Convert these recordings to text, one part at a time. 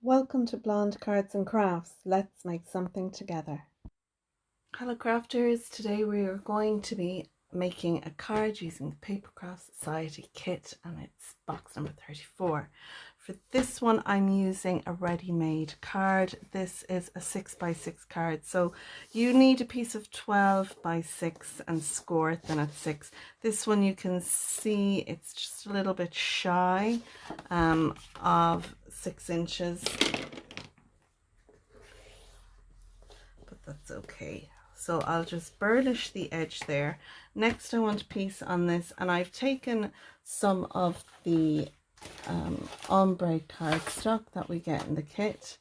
Welcome to Blonde Cards and Crafts. Let's make something together. Hello crafters, today we are going to be making a card using the Papercraft Society kit, and it's box number 34. For this one I'm using a ready-made card. This is a 6x6 card, so you need a piece of 12x6 and score it then at 6. This one you can see it's just a little bit shy of 6 inches, but that's okay. So I'll just burnish the edge there. Next I want a piece on this, and I've taken some of the ombre cardstock that we get in the kit.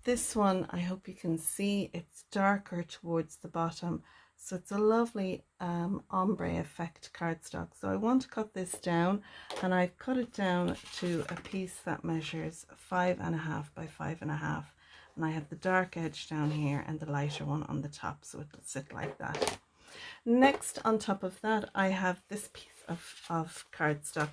This one, I hope you can see, it's darker towards the bottom, so it's a lovely ombre effect cardstock. So I want to cut this down, and I've cut it down to a piece that measures 5.5 by 5.5. And I have the dark edge down here and the lighter one on the top, so it'll sit like that. Next, on top of that, I have this piece of cardstock.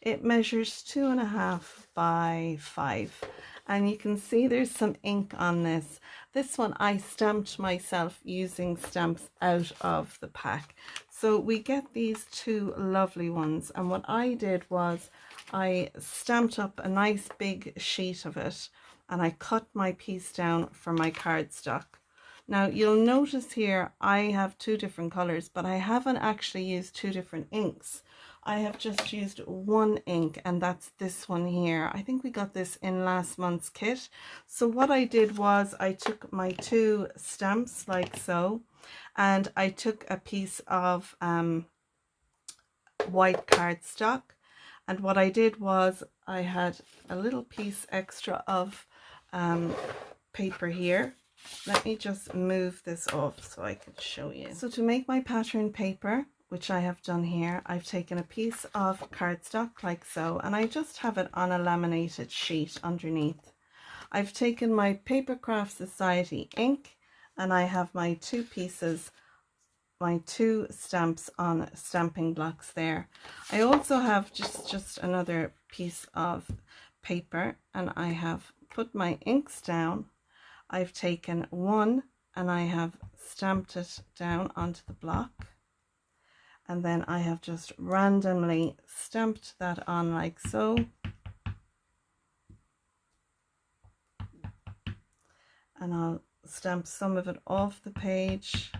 It measures 2.5 by 5, and you can see there's some ink on this. This one I stamped myself using stamps out of the pack. So we get these two lovely ones, and what I did was I stamped up a nice big sheet of it, and I cut my piece down for my cardstock. Now you'll notice here I have two different colors, but I haven't actually used two different inks. I have just used one ink, and that's this one here. I think we got this in last month's kit. So what I did was I took my two stamps like so, and I took a piece of white cardstock, and what I did was I had a little piece extra of paper here. Let me just move this off so I can show you. So to make my pattern paper, which I have done here, I've taken a piece of cardstock like so, and I just have it on a laminated sheet underneath. I've taken my Papercraft Society ink, and I have my two pieces, my two stamps on stamping blocks there. I also have just another piece of paper, and I have put my inks down. I've taken one and I have stamped it down onto the block, and then I have just randomly stamped that on like so, and I'll stamp some of it off the page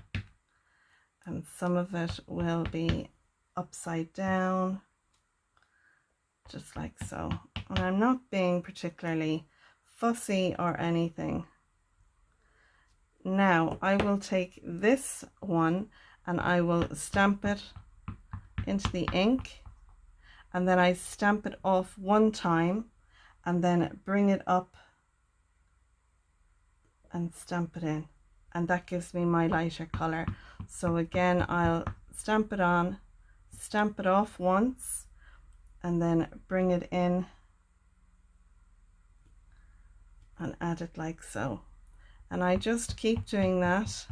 and some of it will be upside down, just like so. And I'm not being particularly fussy or anything. Now I will take this one and I will stamp it into the ink, and then I stamp it off one time and then bring it up and stamp it in, and that gives me my lighter color. So again, I'll stamp it on, stamp it off once, and then bring it in and add it like so. And I just keep doing that,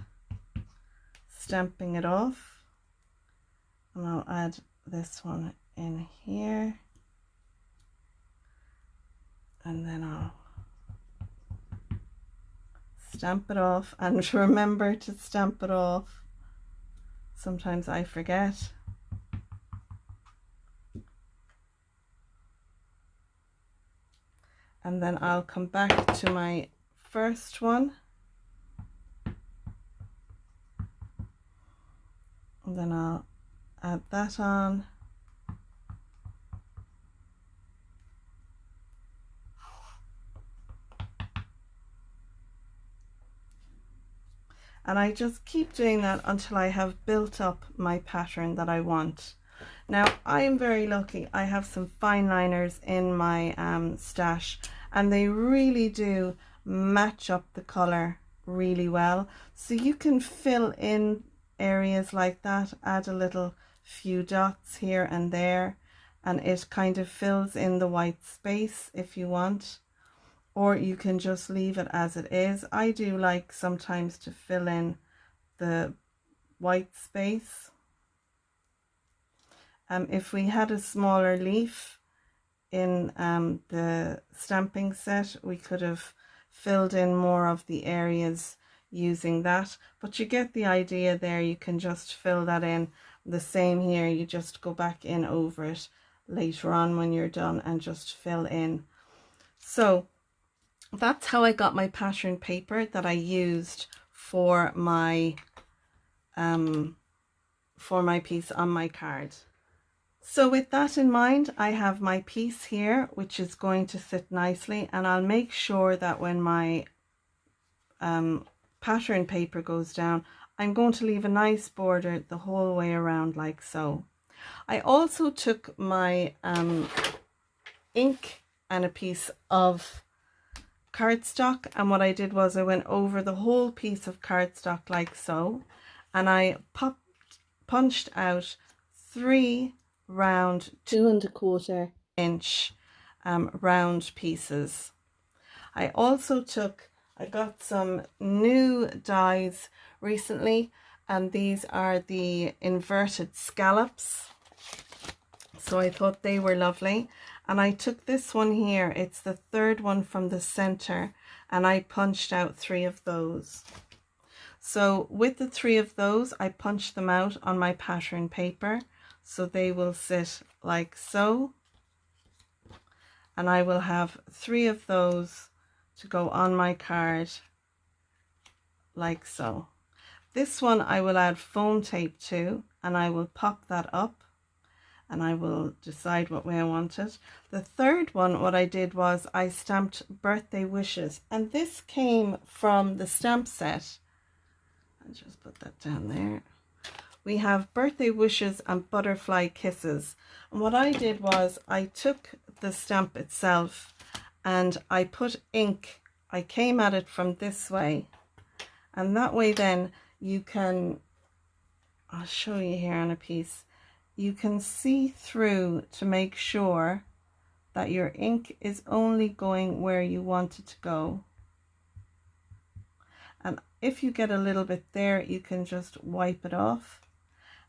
stamping it off, and I'll add this one in here, and then I'll stamp it off. And remember to stamp it off, sometimes I forget. And then I'll come back to my first one, and then I'll add that on, and I just keep doing that until I have built up my pattern that I want. Now I am very lucky, I have some fine liners in my stash, and they really do match up the color really well, so you can fill in areas like that, add a little few dots here and there, and it kind of fills in the white space if you want, or you can just leave it as it is. I do like sometimes to fill in the white space. If we had a smaller leaf, in the stamping set, we could have filled in more of the areas using that, but you get the idea there. You can just fill that in. The same here, you just go back in over it later on when you're done and just fill in. So that's how I got my pattern paper that I used for my piece on my card. So with that in mind, I have my piece here, which is going to sit nicely, and I'll make sure that when my pattern paper goes down, I'm going to leave a nice border the whole way around like so. I also took my ink and a piece of cardstock, and what I did was I went over the whole piece of cardstock like so, and I punched out 3 round 2¼ inch round pieces. I got some new dies recently, and these are the inverted scallops, so I thought they were lovely. And I took this one here, it's the 3rd one from the center, and I punched out 3 of those. So with the 3 of those, I punched them out on my pattern paper, so they will sit like so, and I will have 3 of those to go on my card like so. This one I will add foam tape to, and I will pop that up, and I will decide what way I want it. The 3rd one, what I did was I stamped birthday wishes, and this came from the stamp set. I'll just put that down there. We have birthday wishes and butterfly kisses, and what I did was I took the stamp itself and I put ink. I came at it from this way, and that way then you can, I'll show you here on a piece, you can see through to make sure that your ink is only going where you want it to go. And if you get a little bit there, you can just wipe it off.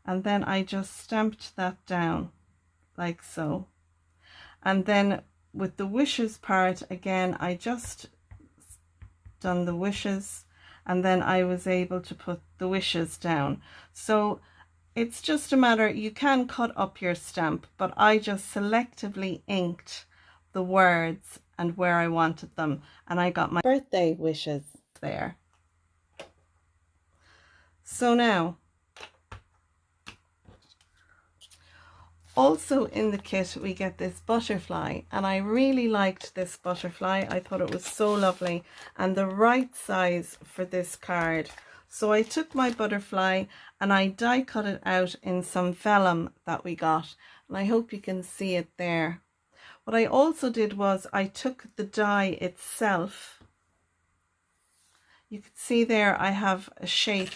And then I just stamped that down like so. And then with the wishes part, again, I just done the wishes, and then I was able to put the wishes down. So it's just a matter, you can cut up your stamp, but I just selectively inked the words and where I wanted them, and I got my birthday wishes there. So now, also in the kit we get this butterfly, and I really liked this butterfly. I thought it was so lovely and the right size for this card. So I took my butterfly and I die cut it out in some vellum that we got, and I hope you can see it there. What I also did was I took the die itself. You can see there I have a shape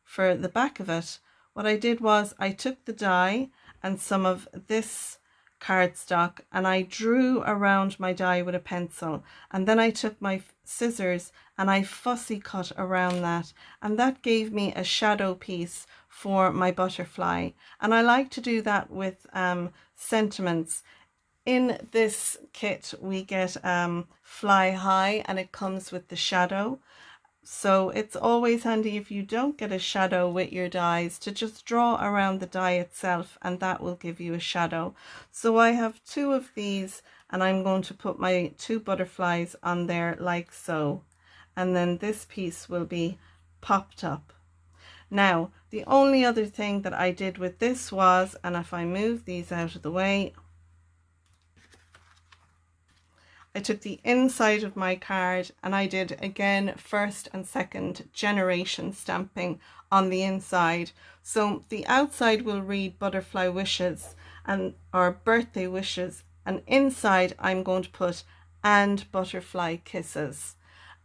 for the back of it. What I did was I took the die and some of this cardstock and I drew around my die with a pencil, and then I took my scissors and I fussy cut around that, and that gave me a shadow piece for my butterfly. And I like to do that with sentiments. In this kit we get Fly High, and it comes with the shadow. So it's always handy if you don't get a shadow with your dies to just draw around the die itself, and that will give you a shadow. So I have 2 of these, and I'm going to put my 2 butterflies on there like so, and then this piece will be popped up. Now the only other thing that I did with this was, and if I move these out of the way, I took the inside of my card and I did again 1st and 2nd generation stamping on the inside. So the outside will read butterfly wishes or birthday wishes, and inside I'm going to put and butterfly kisses.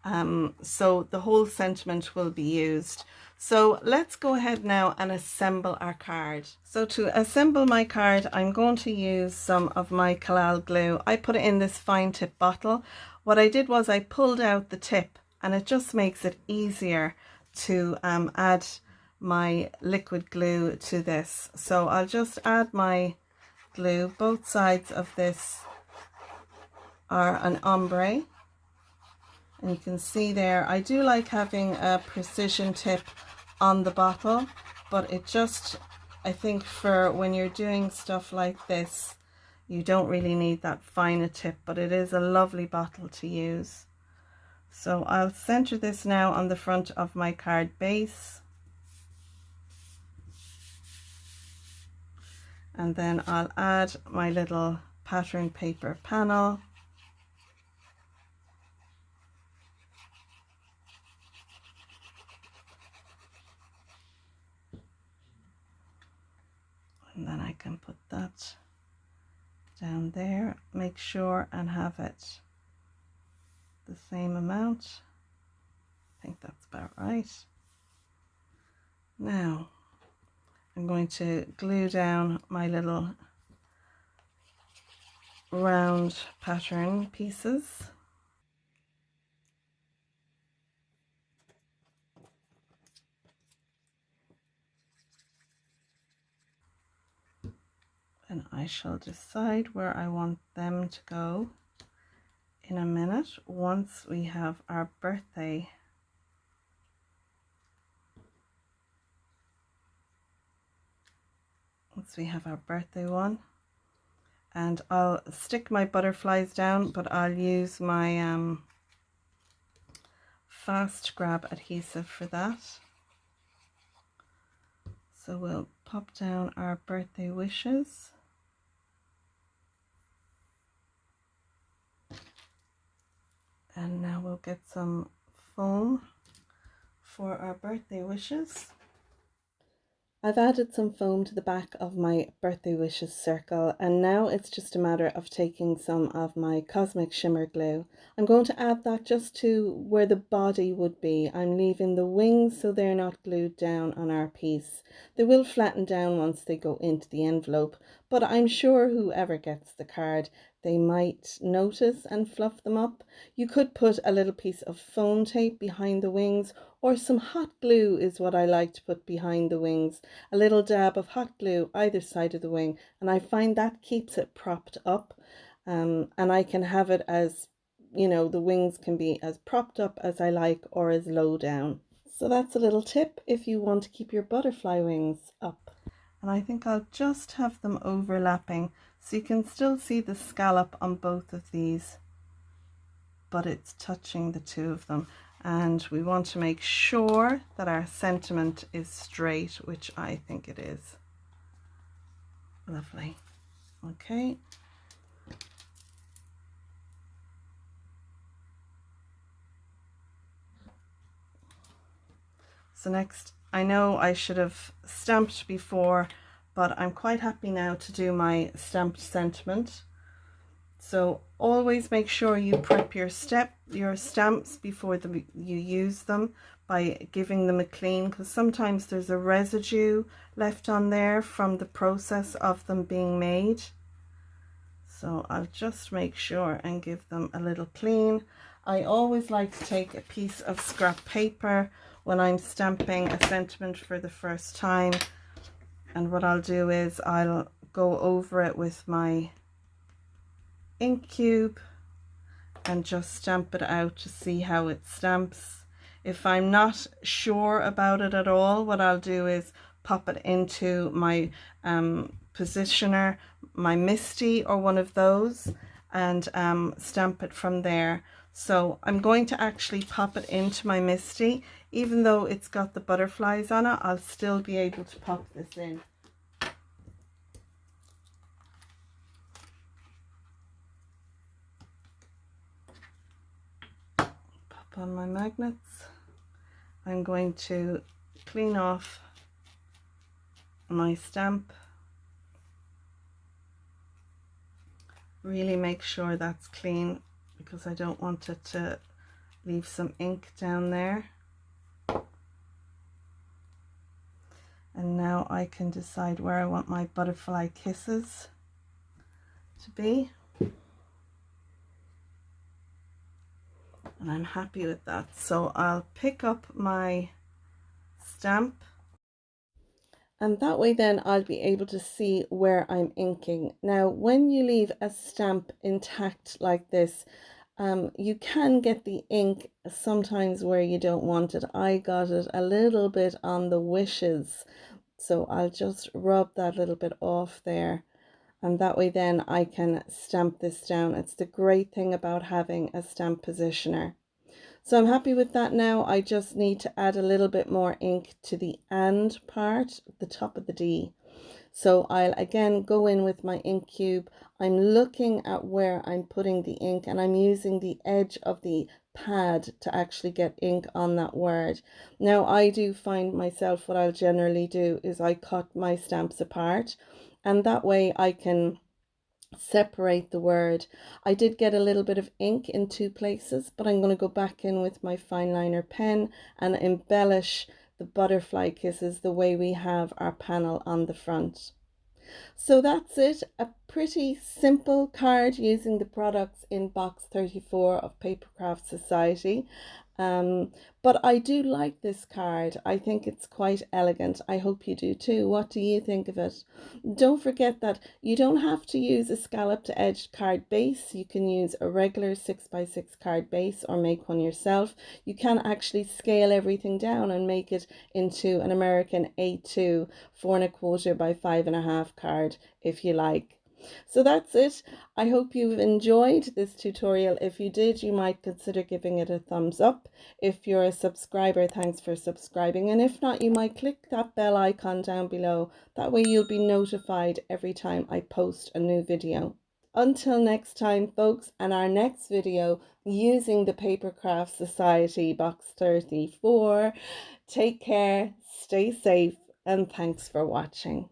So the whole sentiment will be used. So let's go ahead now and assemble our card. So to assemble my card, I'm going to use some of my Collal glue. I put it in this fine tip bottle. What I did was I pulled out the tip, and it just makes it easier to add my liquid glue to this. So I'll just add my glue both sides of this are an ombre. And you can see there, I do like having a precision tip on the bottle, but it just, I think for when you're doing stuff like this, you don't really need that finer tip, but it is a lovely bottle to use. So I'll center this now on the front of my card base. And then I'll add my little pattern paper panel. And then I can put that down there, make sure and have it the same amount. I think that's about right. Now I'm going to glue down my little round pattern pieces. And I shall decide where I want them to go in a minute, once we have our birthday one. And I'll stick my butterflies down, but I'll use my fast grab adhesive for that. So we'll pop down our birthday wishes. And now we'll get some foam for our birthday wishes. I've added some foam to the back of my birthday wishes circle, and now it's just a matter of taking some of my Cosmic Shimmer glue. I'm going to add that just to where the body would be. I'm leaving the wings so they're not glued down on our piece. They will flatten down once they go into the envelope, but I'm sure whoever gets the card, they might notice and fluff them up. You could put a little piece of foam tape behind the wings, or some hot glue is what I like to put behind the wings. A little dab of hot glue either side of the wing, and I find that keeps it propped up. And I can have it as, you know, the wings can be as propped up as I like, or as low down. So that's a little tip if you want to keep your butterfly wings up. And I think I'll just have them overlapping so you can still see the scallop on both of these, but it's touching the two of them. And we want to make sure that our sentiment is straight, which I think it is. Lovely. Okay. So next, I know I should have stamped before, but I'm quite happy now to do my stamped sentiment. So always make sure you prep your stamps before you use them by giving them a clean, because sometimes there's a residue left on there from the process of them being made. So I'll just make sure and give them a little clean. I always like to take a piece of scrap paper when I'm stamping a sentiment for the first time, and what I'll do is I'll go over it with my ink cube and just stamp it out to see how it stamps. If I'm not sure about it at all, what I'll do is pop it into my positioner, my Misty or one of those, and stamp it from there. So I'm going to actually pop it into my Misty. Even though it's got the butterflies on it, I'll still be able to pop this in. On my magnets, I'm going to clean off my stamp. Really make sure that's clean, because I don't want it to leave some ink down there. And now I can decide where I want my butterfly kisses to be. And I'm happy with that. So I'll pick up my stamp, And that way then I'll be able to see where I'm inking. Now, when you leave a stamp intact like this, you can get the ink sometimes where you don't want it. I got it a little bit on the wishes, so I'll just rub that little bit off there, and that way then I can stamp this down. It's the great thing about having a stamp positioner. So I'm happy with that now. I just need to add a little bit more ink to the and part, the top of the D. So I'll again go in with my ink cube. I'm looking at where I'm putting the ink, and I'm using the edge of the pad to actually get ink on that word. Now I do find myself, what I'll generally do is I cut my stamps apart, and that way I can separate the word. I did get a little bit of ink in two places, but I'm going to go back in with my fine liner pen and embellish the butterfly kisses the way we have our panel on the front. So that's it, a pretty simple card using the products in box 34 of Papercraft Society. But I do like this card. I think it's quite elegant. I hope you do too. What do you think of it? Don't forget that you don't have to use a scalloped edged card base. You can use a regular 6x6 card base or make one yourself. You can actually scale everything down and make it into an American A2 4¼ by 5½ card if you like. So that's it. I hope you've enjoyed this tutorial. If you did, you might consider giving it a thumbs up. If you're a subscriber, thanks for subscribing. And if not, you might click that bell icon down below. That way you'll be notified every time I post a new video. Until next time, folks, and our next video using the Papercraft Society box 34. Take care, stay safe, and thanks for watching.